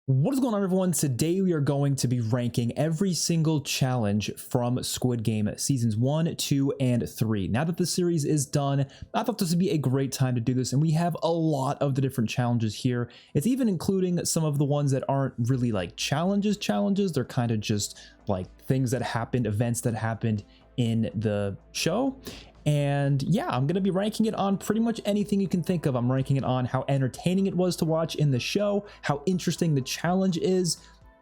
What is going on, everyone? Today we are going to be ranking every single challenge from Squid Game seasons 1, 2, and 3. Now that the series is done, I thought this would be a great time to do this, and we have a lot of the different challenges here. It's even including some of the ones that aren't really like challenges. They're kind of just like things that happened, events that happened in the show. And yeah, I'm going to be ranking it on pretty much anything you can think of. I'm ranking it on how entertaining it was to watch in the show, how interesting the challenge is.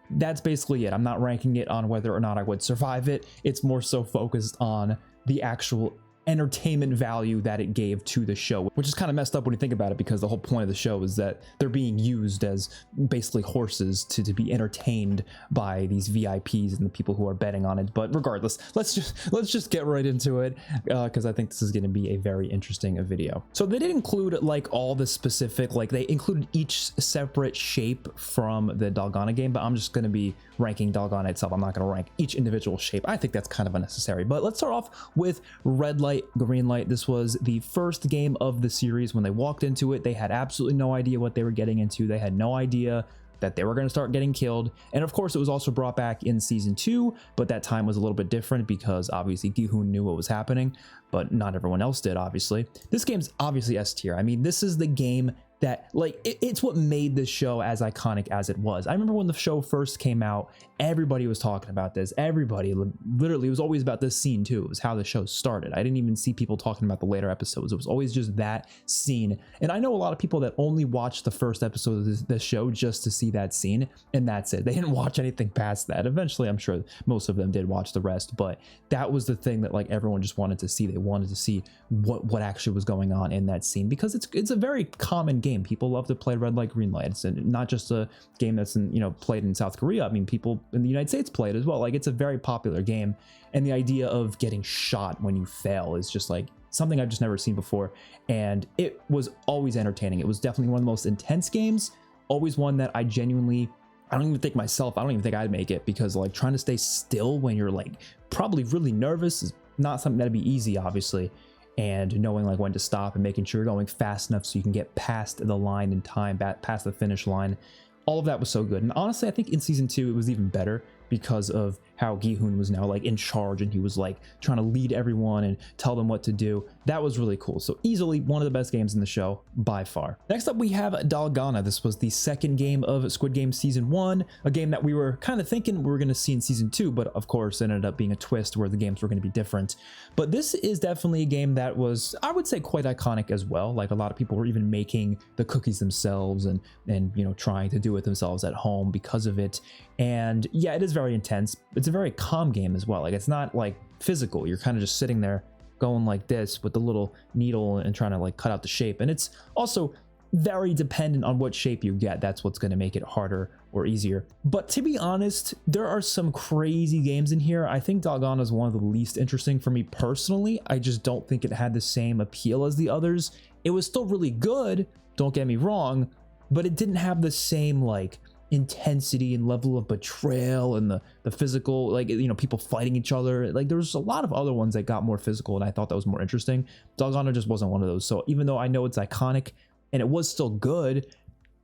That's basically it. I'm not ranking it on whether or not I would survive it. It's more so focused on the actual entertainment value that it gave to the show, which is kind of messed up when you think about it, because the whole point of the show is that they're being used as basically horses to be entertained by these VIPs and the people who are betting on it. But regardless, let's just get right into it, because I think this is going to be a very interesting video. So they didn't include like all the specific, like they included each separate shape from the Dalgona game, but I'm just going to be ranking Dalgona itself. I'm not going to rank each individual shape. I think that's kind of unnecessary. But let's start off with red light, green light. This was the first game of the series. When they walked into it, they had absolutely no idea what they were getting into. They had no idea that they were going to start getting killed. And of course, it was also brought back in season 2, but that time was a little bit different because obviously Gi-hoon knew what was happening, but not everyone else did, obviously. This game's obviously S tier. I mean, this is the game that, like, it's what made this show as iconic as it was. I remember when the show first came out, everybody was talking about this. Everybody, literally, it was always about this scene too. It was how the show started. I didn't even see people talking about the later episodes. It was always just that scene. And I know a lot of people that only watched the first episode of this show just to see that scene, and that's it. They didn't watch anything past that. Eventually, I'm sure most of them did watch the rest, but that was the thing that like everyone just wanted to see. They wanted to see what actually was going on in that scene, because it's a very common game. People love to play red light, green light. It's not just a game that's played in South Korea. I mean, people in the United States play it as well. Like, it's a very popular game, and the idea of getting shot when you fail is just like something I've just never seen before, and it was always entertaining. It was definitely one of the most intense games, always one that I don't even think myself, I don't even think I'd make it, because like trying to stay still when you're like probably really nervous is not something that'd be easy, obviously. And knowing like when to stop and making sure you're going fast enough so you can get past the line in time, past the finish line. All of that was so good. And honestly, I think in season 2 it was even better because of how Gi-hoon was now like in charge, and he was like trying to lead everyone and tell them what to do. That was really cool. So easily one of the best games in the show by far. Next up, we have Dalgona. This was the second game of Squid Game season 1, a game that we were kind of thinking we were going to see in season 2, but of course it ended up being a twist where the games were going to be different. But this is definitely a game that was, I would say, quite iconic as well. Like, a lot of people were even making the cookies themselves and trying to do it themselves at home because of it. And yeah, it is very intense. It's a very calm game as well. Like, it's not like physical. You're kind of just sitting there going like this with the little needle and trying to like cut out the shape. And it's also very dependent on what shape you get. That's what's going to make it harder or easier. But to be honest, there are some crazy games in here. I think Dalgona is one of the least interesting for me personally. I just don't think it had the same appeal as the others. It was still really good, don't get me wrong, but it didn't have the same like intensity and level of betrayal and the physical, like, people fighting each other. Like, there was a lot of other ones that got more physical, and I thought that was more interesting. Dalgona just wasn't one of those. So even though I know it's iconic and it was still good,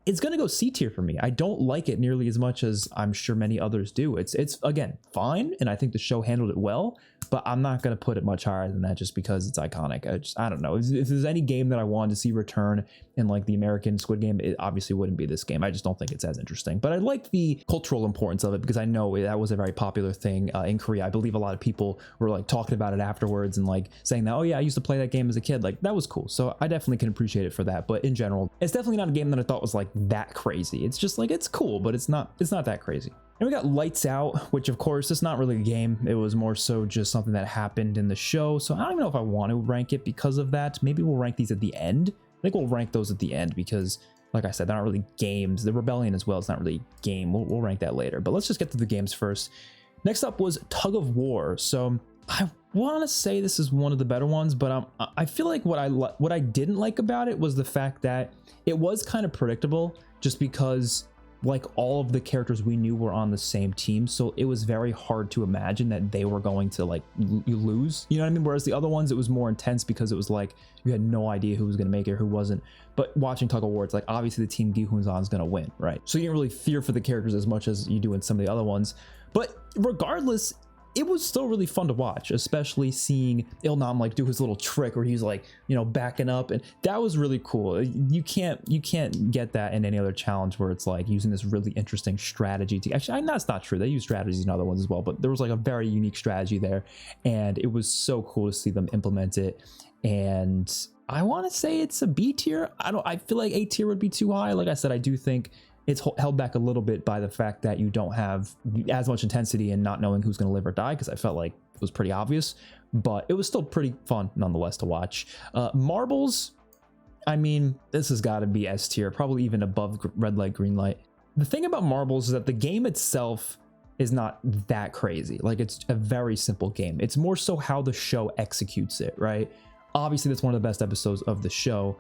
it's gonna go C tier for me. I don't like it nearly as much as I'm sure many others do. It's again fine, and I think the show handled it well, but I'm not gonna put it much higher than that just because it's iconic. I don't know. If there's any game that I wanted to see return in like the American Squid Game, it obviously wouldn't be this game. I just don't think it's as interesting. But I like the cultural importance of it, because I know that was a very popular thing in Korea. I believe a lot of people were like talking about it afterwards and like saying that, oh yeah, I used to play that game as a kid. Like, that was cool. So I definitely can appreciate it for that. But in general, it's definitely not a game that I thought was like that crazy. It's just like, it's cool, but it's not that crazy. And we got Lights Out, which of course is not really a game. It was more so just something that happened in the show. So I don't even know if I want to rank it because of that. Maybe we'll rank these at the end. I think we'll rank those at the end because, like I said, they're not really games. The Rebellion as well, it's not really a game. We'll rank that later. But let's just get to the games first. Next up was Tug of War. So I want to say this is one of the better ones, but I feel like what I didn't like about it was the fact that it was kind of predictable, just because like all of the characters we knew were on the same team, so it was very hard to imagine that they were going to like you lose, you know what I mean? Whereas the other ones, it was more intense because it was like you had no idea who was going to make it or who wasn't. But watching tug of war, it's like obviously the team Gi-hoon's on is going to win, right? So you didn't really fear for the characters as much as you do in some of the other ones. But regardless, it was still really fun to watch, especially seeing Il-nam like do his little trick where he's like, you know, backing up, and that was really cool. You can't get that in any other challenge where it's like using this really interesting strategy to actually, that's not true. They use strategies in other ones as well, but there was like a very unique strategy there, and it was so cool to see them implement it. And I want to say it's a B tier. I feel like A tier would be too high. Like I said, I do think it's held back a little bit by the fact that you don't have as much intensity and not knowing who's going to live or die, because I felt like it was pretty obvious, but it was still pretty fun nonetheless to watch. Marbles, I mean, this has got to be S tier, probably even above red light, green light. The thing about Marbles is that the game itself is not that crazy. Like, it's a very simple game. It's more so how the show executes it, right? Obviously, that's one of the best episodes of the show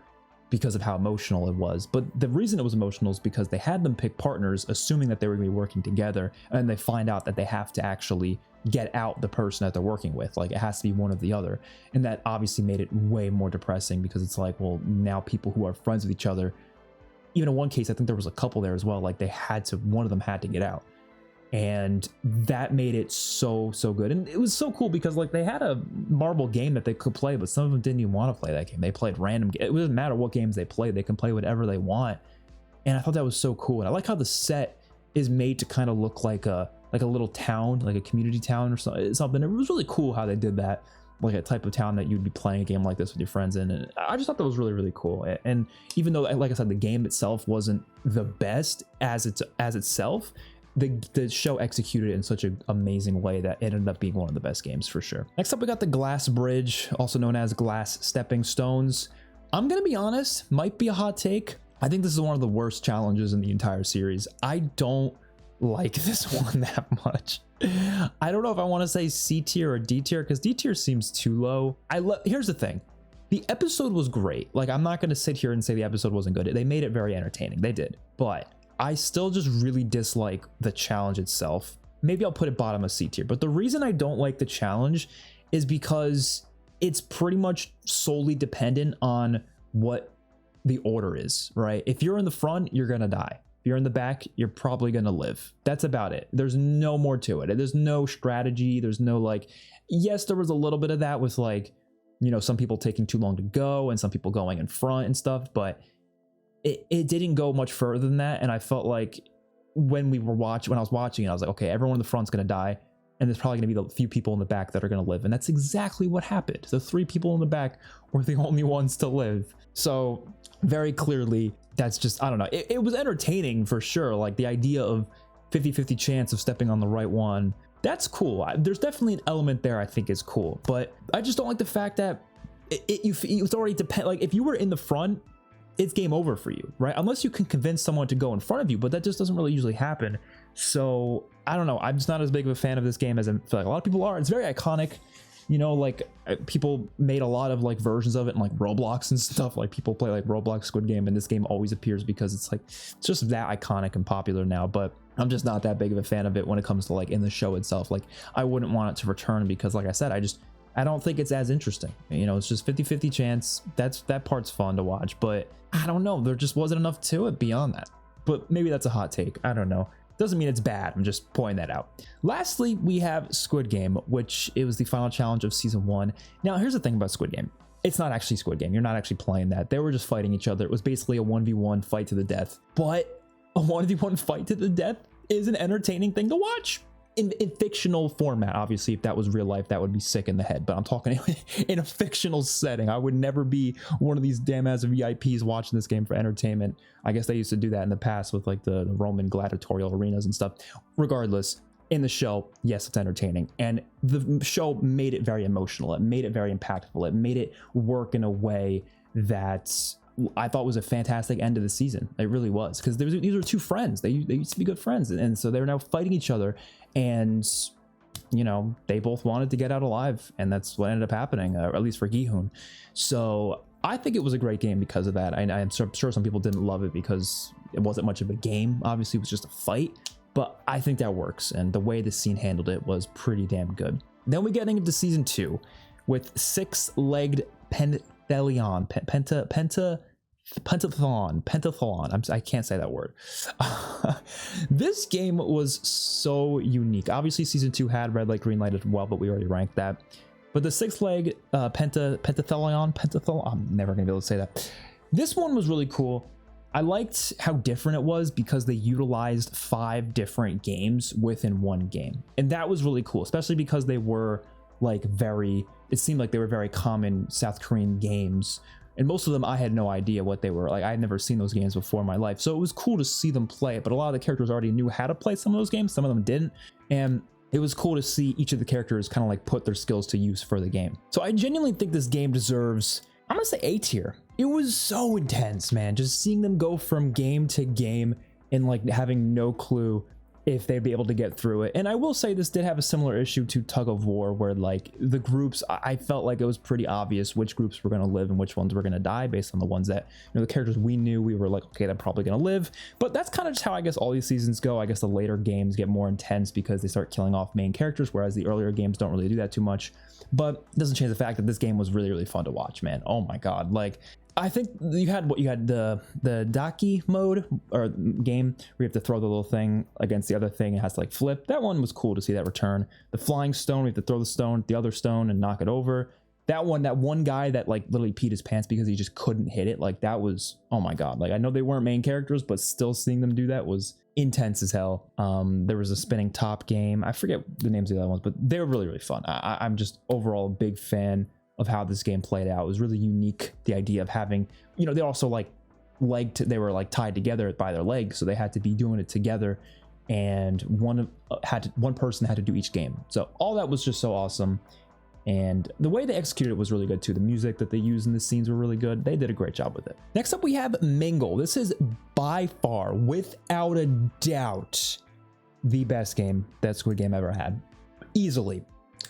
because of how emotional it was. But the reason it was emotional is because they had them pick partners, assuming that they were going to be working together, and they find out that they have to actually get out the person that they're working with. Like, it has to be one or the other. And that obviously made it way more depressing, because it's like, well, now people who are friends with each other, even in one case, I think there was a couple there as well, like one of them had to get out. And that made it so good. And it was so cool because like they had a marble game that they could play, but some of them didn't even want to play that game. They played random games. It doesn't matter what games they play, they can play whatever they want. And I thought that was so cool. And I like how the set is made to kind of look like a little town, like a community town or something. It was really cool how they did that, like a type of town that you'd be playing a game like this with your friends in. And I just thought that was really cool. And even though, like I said, the game itself wasn't the best as itself, the show executed it in such an amazing way that it ended up being one of the best games for sure. Next up, we got the Glass Bridge, also known as Glass Stepping Stones. I'm gonna be honest, might be a hot take. I think this is one of the worst challenges in the entire series. I don't like this one that much. I don't know if I want to say C tier or D tier, because D tier seems too low. Here's the thing. The episode was great. Like, I'm not going to sit here and say the episode wasn't good. They made it very entertaining. They did. But I still just really dislike the challenge itself. Maybe I'll put it bottom of C tier. But the reason I don't like the challenge is because it's pretty much solely dependent on what the order is, right? If you're in the front, you're going to die. If you're in the back, you're probably going to live. That's about it. There's no more to it. There's no strategy. There's no like, yes, there was a little bit of that with like, you know, some people taking too long to go and some people going in front and stuff, but it didn't go much further than that. And I felt like when I was watching it, I was like, okay, everyone in the front's going to die. And there's probably going to be the few people in the back that are going to live. And that's exactly what happened. The 3 people in the back were the only ones to live. So very clearly, that's just, I don't know. It was entertaining for sure. Like the idea of 50-50 chance of stepping on the right one. That's cool. There's definitely an element there I think is cool. But I just don't like the fact that it's already depend. Like if you were in the front, it's game over for you, right? Unless you can convince someone to go in front of you, but that just doesn't really usually happen. So I don't know. I'm just not as big of a fan of this game as I feel like a lot of people are. It's very iconic. You know, like people made a lot of like versions of it in like Roblox and stuff. Like people play like Roblox Squid Game, and this game always appears because it's just that iconic and popular now. But I'm just not that big of a fan of it when it comes to like in the show itself. Like I wouldn't want it to return because like I said, I don't think it's as interesting. You know, it's just 50-50 chance. That part's fun to watch, but I don't know. There just wasn't enough to it beyond that. But maybe that's a hot take. I don't know. Doesn't mean it's bad. I'm just pointing that out. Lastly, we have Squid Game, which it was the final challenge of season 1. Now, here's the thing about Squid Game. It's not actually Squid Game. You're not actually playing that. They were just fighting each other. It was basically a 1v1 fight to the death. But a 1v1 fight to the death is an entertaining thing to watch. In fictional format, obviously, if that was real life, that would be sick in the head. But I'm talking in a fictional setting. I would never be one of these damn ass VIPs watching this game for entertainment. I guess they used to do that in the past with like the Roman gladiatorial arenas and stuff. Regardless, in the show, yes, it's entertaining. And the show made it very emotional. It made it very impactful. It made it work in a way that I thought was a fantastic end of the season. It really was, because these were 2 friends. They used to be good friends, and so they're now fighting each other, and you know they both wanted to get out alive, and that's what ended up happening, at least for Gi-hoon. So I think it was a great game because of that. I'm sure some people didn't love it because it wasn't much of a game. Obviously, it was just a fight, but I think that works. And the way the scene handled it was pretty damn good. Then we're getting into season 2 with six-legged pentathlon. I can't say that word. This game was so unique. Obviously, season 2 had red light, green light as well, but we already ranked that. But the six-leg pentathlon, I'm never gonna be able to say that. This one was really cool. I liked how different it was because they utilized 5 different games within one game. And that was really cool, especially because they were like it seemed like they were very common South Korean games. And most of them, I had no idea what they were. Like, I had never seen those games before in my life. So it was cool to see them play it, but a lot of the characters already knew how to play some of those games. Some of them didn't. And it was cool to see each of the characters kind of like put their skills to use for the game. So I genuinely think this game deserves, I'm gonna say A tier. It was so intense, man. Just seeing them go from game to game and like having no clue if they'd be able to get through it. And I will say this did have a similar issue to Tug of War, where like the groups, I felt like it was pretty obvious which groups were going to live and which ones were going to die based on the ones that, you know, the characters we knew, we were like, okay, they're probably going to live. But that's kind of just how I guess all these seasons go. I guess the later games get more intense because they start killing off main characters, whereas the earlier games don't really do that too much. But it doesn't change the fact that this game was really, really fun to watch, man. Oh my God. Like, I think you had the Daki mode or game where you have to throw the little thing against the other thing. It has to like flip. That one was cool to see that return. The flying stone, we have to throw the stone at the other stone and knock it over. That one guy that like literally peed his pants because he just couldn't hit it. Like that was, oh my God. Like I know they weren't main characters, but still seeing them do that was intense as hell. There was a spinning top game. I forget the names of the other ones, but they were really, really fun. I'm just overall a big fan of how this game played out. It was really unique. The idea of having, you know, they also like they were like tied together by their legs, so they had to be doing it together, and one person had to do each game. So all that was just so awesome, and the way they executed it was really good too. The music that they used in the scenes were really good. They did a great job with it. Next up, we have Mingle. This is by far, without a doubt, the best game that Squid Game ever had, easily.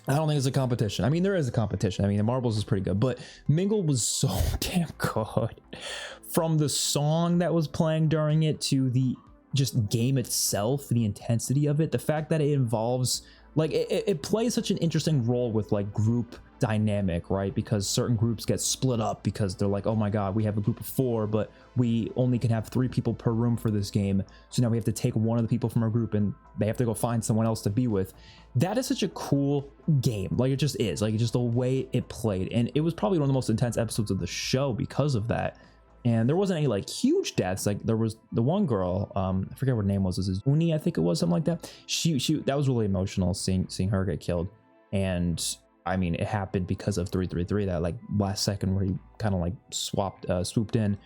I don't think it's a competition. I mean, there is a competition. I mean, the Marbles is pretty good, but Mingle was so damn good. From the song that was playing during it to the just game itself, the intensity of it, the fact that it involves, like, it plays such an interesting role with like group dynamic, right? Because certain groups get split up because they're like, oh my God, we have a group of 4, but we only can have 3 people per room for this game. So now we have to take one of the people from our group and they have to go find someone else to be with. That is such a cool game. Like it just is, like just the way it played. And it was probably one of the most intense episodes of the show because of that. And there wasn't any like huge deaths. Like there was the one girl, I forget what her name was. This is Uni, I think it was, something like that. She that was really emotional seeing her get killed. And I mean, it happened because of 333, that like last second where he kind of like swooped in.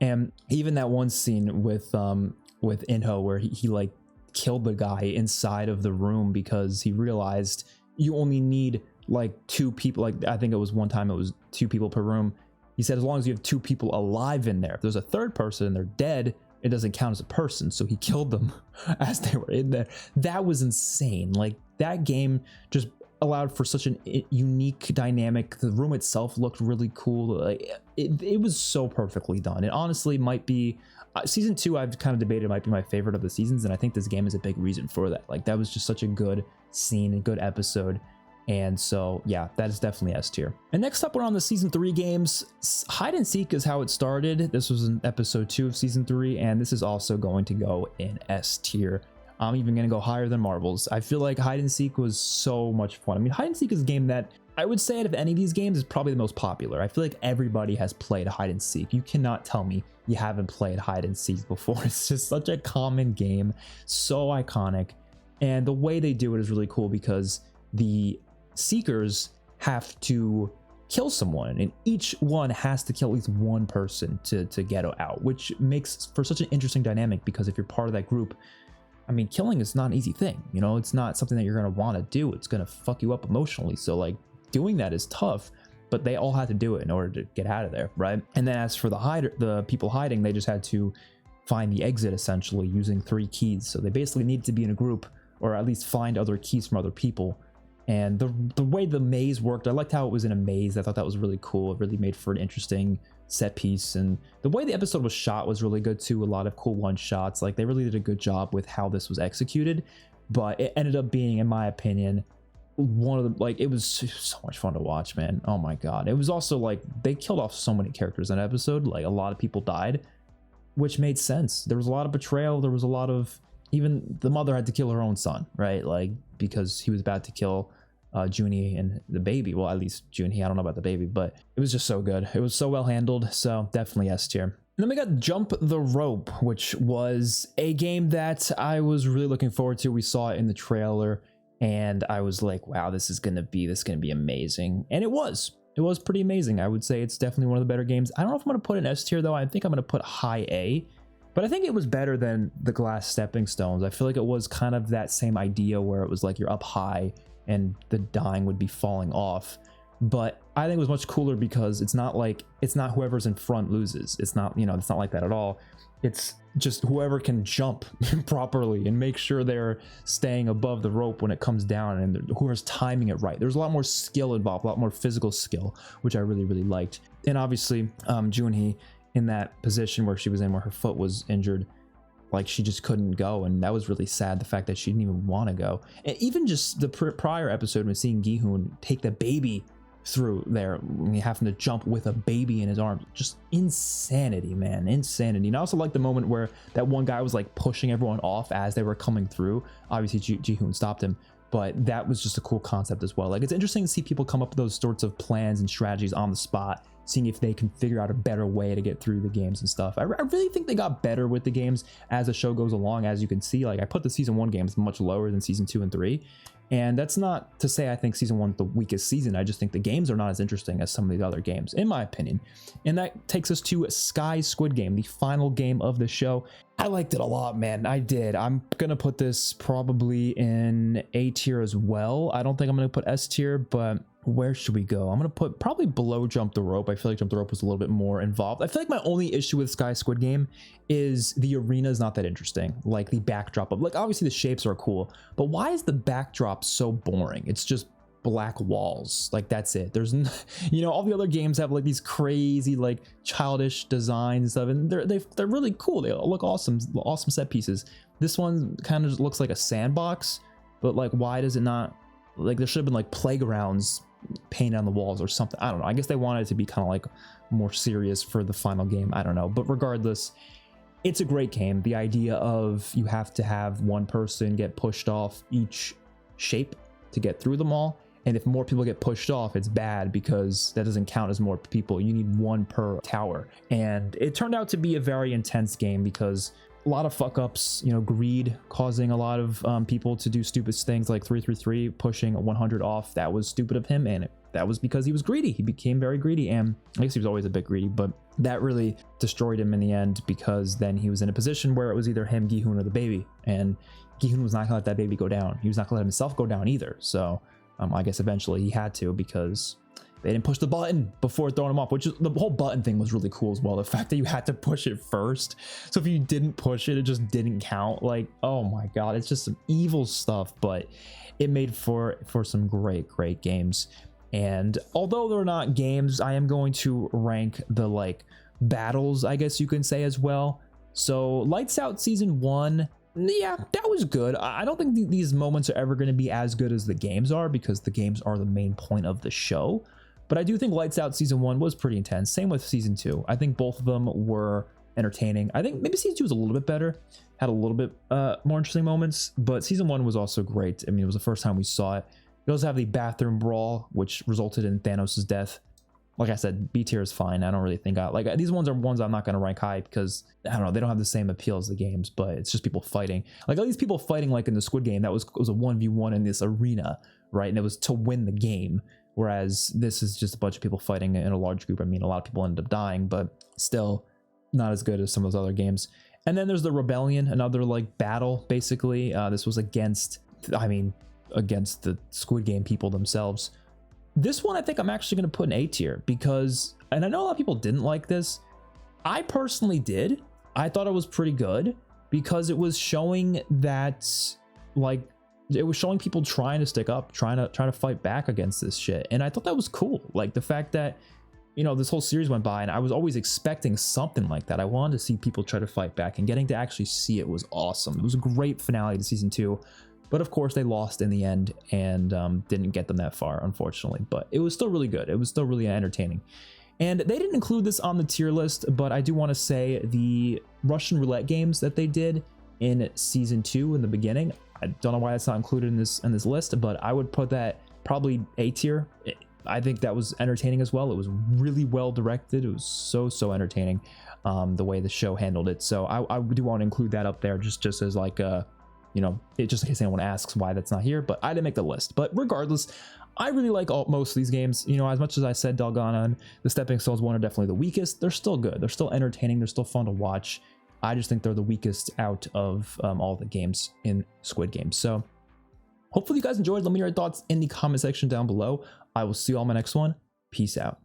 And even that one scene with Inho where he like killed the guy inside of the room because he realized you only need like 2 people. Like I think it was one time it was 2 people per room. He said, as long as you have 2 people alive in there, if there's a third person and they're dead, it doesn't count as a person. So he killed them as they were in there. That was insane. Like that game just allowed for such an unique dynamic. The room itself looked really cool. Like it was so perfectly done. It honestly might be season 2, I've kind of debated, might be my favorite of the seasons, and I think this game is a big reason for that. Like that was just such a good scene, a good episode. And so yeah, that is definitely S tier. And next up, we're on the season 3 games. Hide and Seek is how it started. This was in episode 2 of season 3, and this is also going to go in S tier. I'm even going to go higher than Marbles. I feel like Hide and Seek was so much fun. I mean, Hide and Seek is a game that I would say out of any of these games is probably the most popular. I feel like everybody has played Hide and Seek. You cannot tell me you haven't played Hide and Seek before. It's just such a common game, so iconic. And the way they do it is really cool because the seekers have to kill someone, and each one has to kill at least one person to get out, which makes for such an interesting dynamic because if you're part of that group, I mean, killing is not an easy thing. You know, it's not something that you're going to want to do. It's going to fuck you up emotionally. So like doing that is tough, but they all had to do it in order to get out of there, right? And then as for the people hiding, they just had to find the exit essentially using 3 keys. So they basically needed to be in a group or at least find other keys from other people And the way the maze worked, I liked how it was in a maze. I thought that was really cool. It really made for an interesting set piece, and the way the episode was shot was really good too. A lot of cool one shots. Like, they really did a good job with how this was executed, but it ended up being, in my opinion, one of the, like, it was so much fun to watch, man. Oh my god. It was also like they killed off so many characters in that episode. Like, a lot of people died, which made sense. There was a lot of betrayal. There was a lot of, even the mother had to kill her own son, right? Like, because he was about to kill Junie and the baby. Well, at least Junie. I don't know about the baby, but it was just so good. It was so well handled. So definitely S tier. And then we got Jump the Rope, which was a game that I was really looking forward to. We saw it in the trailer, and I was like, wow, this is gonna be amazing. And it was pretty amazing. I would say it's definitely one of the better games. I don't know if I'm gonna put an S tier though. I think I'm gonna put high A, but I think it was better than the Glass Stepping Stones. I feel like it was kind of that same idea where it was like you're up high and the dying would be falling off. But I think it was much cooler because it's not whoever's in front loses. It's not, it's not like that at all. It's just whoever can jump properly and make sure they're staying above the rope when it comes down, and whoever's timing it right. There's a lot more skill involved, a lot more physical skill, which I really, really liked. And obviously, Junhee, in that position where she was in, where her foot was injured, like, she just couldn't go, and that was really sad, the fact that she didn't even want to go. And even just the prior episode, when seeing Gi-hoon take the baby through there, having to jump with a baby in his arms, just insanity, man, insanity. And I also like the moment where that one guy was like pushing everyone off as they were coming through. Obviously Ji-hoon stopped him, but that was just a cool concept as well. Like, it's interesting to see people come up with those sorts of plans and strategies on the spot, seeing if they can figure out a better way to get through the games and stuff. I really think they got better with the games as the show goes along. As you can see, like, I put the season 1 games much lower than season 2 and 3. And that's not to say I think season 1 is the weakest season. I just think the games are not as interesting as some of the other games, in my opinion. And that takes us to Sky Squid Game, the final game of the show. I liked it a lot, man. I did. I'm going to put this probably in A tier as well. I don't think I'm going to put S tier, but where should we go? I'm going to put probably below Jump the Rope. I feel like Jump the Rope was a little bit more involved. I feel like my only issue with Sky Squid Game is the arena is not that interesting. Like, the backdrop of, like, obviously the shapes are cool, but why is the backdrop so boring? It's just black walls. Like, that's it. There's all the other games have like these crazy, like, childish designs and stuff, and they're really cool. They look awesome set pieces. This one kind of just looks like a sandbox, but like, why does it not, like, there should have been like playgrounds painted on the walls or something. I don't know. I guess they wanted it to be kind of like more serious for the final game. I don't know. But regardless, it's a great game. The idea of you have to have one person get pushed off each shape to get through them all. And if more people get pushed off, it's bad because that doesn't count as more people. You need one per tower. And it turned out to be a very intense game because a lot of fuck ups, greed causing a lot of people to do stupid things, like 333 pushing 100 off. That was stupid of him, and that was because he was greedy. He became very greedy, and I guess he was always a bit greedy, but that really destroyed him in the end, because then he was in a position where it was either him, Gi-hoon, or the baby, and Gi-hoon was not gonna let that baby go down. He was not gonna let himself go down either. So I guess eventually he had to, because they didn't push the button before throwing him off, which is, the whole button thing was really cool as well. The fact that you had to push it first. So if you didn't push it, it just didn't count. Like, oh my God, it's just some evil stuff, but it made for some great games. And although they're not games, I am going to rank the, like, battles, I guess you can say, as well. So Lights Out Season 1, yeah, that was good. I don't think these moments are ever going to be as good as the games are, because the games are the main point of the show. But I do think Lights Out Season 1 was pretty intense. Same with Season 2. I think both of them were entertaining. I think maybe Season 2 was a little bit better, had a little bit more interesting moments, but Season 1 was also great. I mean, it was the first time we saw it. We also have the bathroom brawl, which resulted in Thanos' death. Like I said, B tier is fine. I don't really think these ones are ones I'm not going to rank high, because I don't know, they don't have the same appeal as the games, but it's just people fighting. Like, all these people fighting, like in the Squid Game, it was a 1v1 in this arena, right? And it was to win the game. Whereas this is just a bunch of people fighting in a large group. I mean, a lot of people ended up dying, but still not as good as some of those other games. And then there's the Rebellion, another like battle, basically. This was against the Squid Game people themselves. This one, I think I'm actually going to put an A tier, because, and I know a lot of people didn't like this. I personally did. I thought it was pretty good, because it was showing that, like, it was showing people trying to stick up, trying to fight back against this shit. And I thought that was cool. Like the fact that, you know, this whole series went by and I was always expecting something like that. I wanted to see people try to fight back, and getting to actually see it was awesome. It was a great finale to season 2. But of course they lost in the end and didn't get them that far, unfortunately. But it was still really good. It was still really entertaining. And they didn't include this on the tier list, but I do want to say the Russian roulette games that they did in season 2 in the beginning, I don't know why that's not included in this list, but I would put that probably A tier. I think that was entertaining as well. It was really well directed. It was so entertaining, the way the show handled it. So I do want to include that up there just as like you know, just in case anyone asks why that's not here, but I didn't make the list. But regardless, I really like most of these games. You know, as much as I said Doggone on the Stepping Stones one are definitely the weakest, they're still good. They're still entertaining. They're still fun to watch. I just think they're the weakest out of all the games in Squid Game. So hopefully you guys enjoyed. Let me know your thoughts in the comment section down below. I will see you all in my next one. Peace out.